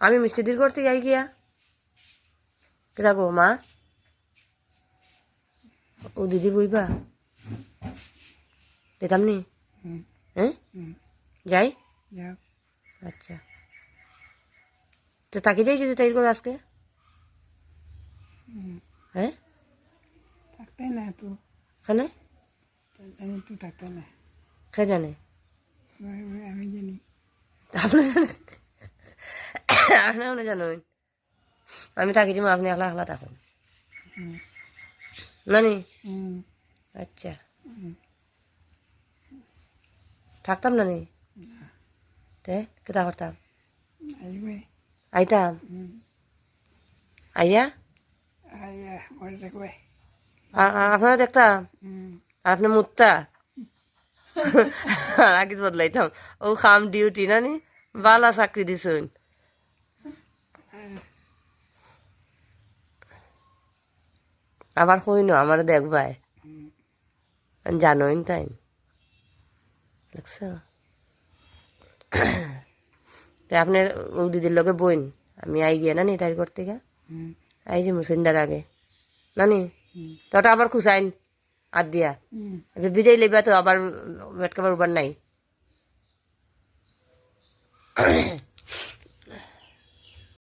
আমি মিষ্টি দির করতে যাই গিয়া কেটা গো মা ও দিদি বইবা যেতাম নি হ্যাঁ যাই যাও আচ্ছা তো তাকে যাই যদি তাই করে আজকে হ্যাঁ থাকতে না তো খানে জানি তো থাকতে না খেয়ে জানে আমি জানি আপনার আপনার জানেন আমি থাকি যেমন আপনি একলা একলা থাকুন নানি আচ্ছা থাকতাম নানি তে কেটা করতাম আইবে আইতাম আইয়া আইয়া মরে থাকবে আপনারা দেখতাম আর আপনি মুততা আগে বদলাইতাম ও খাম ডিউটি নানি বালা চাকরি দিছুন আবার কইন আমার দেখবাই জানোইন তাই দেখছ আপনি ও দিদির লগে বইন আমি আই গিয়ে নানি তাই করতে গা আই যে মুসিন্দার আগে নানি তোটা আবার খুশাইন আর দিয়া বিদায় লেবা তো আবার বেটকাবার উবার নাই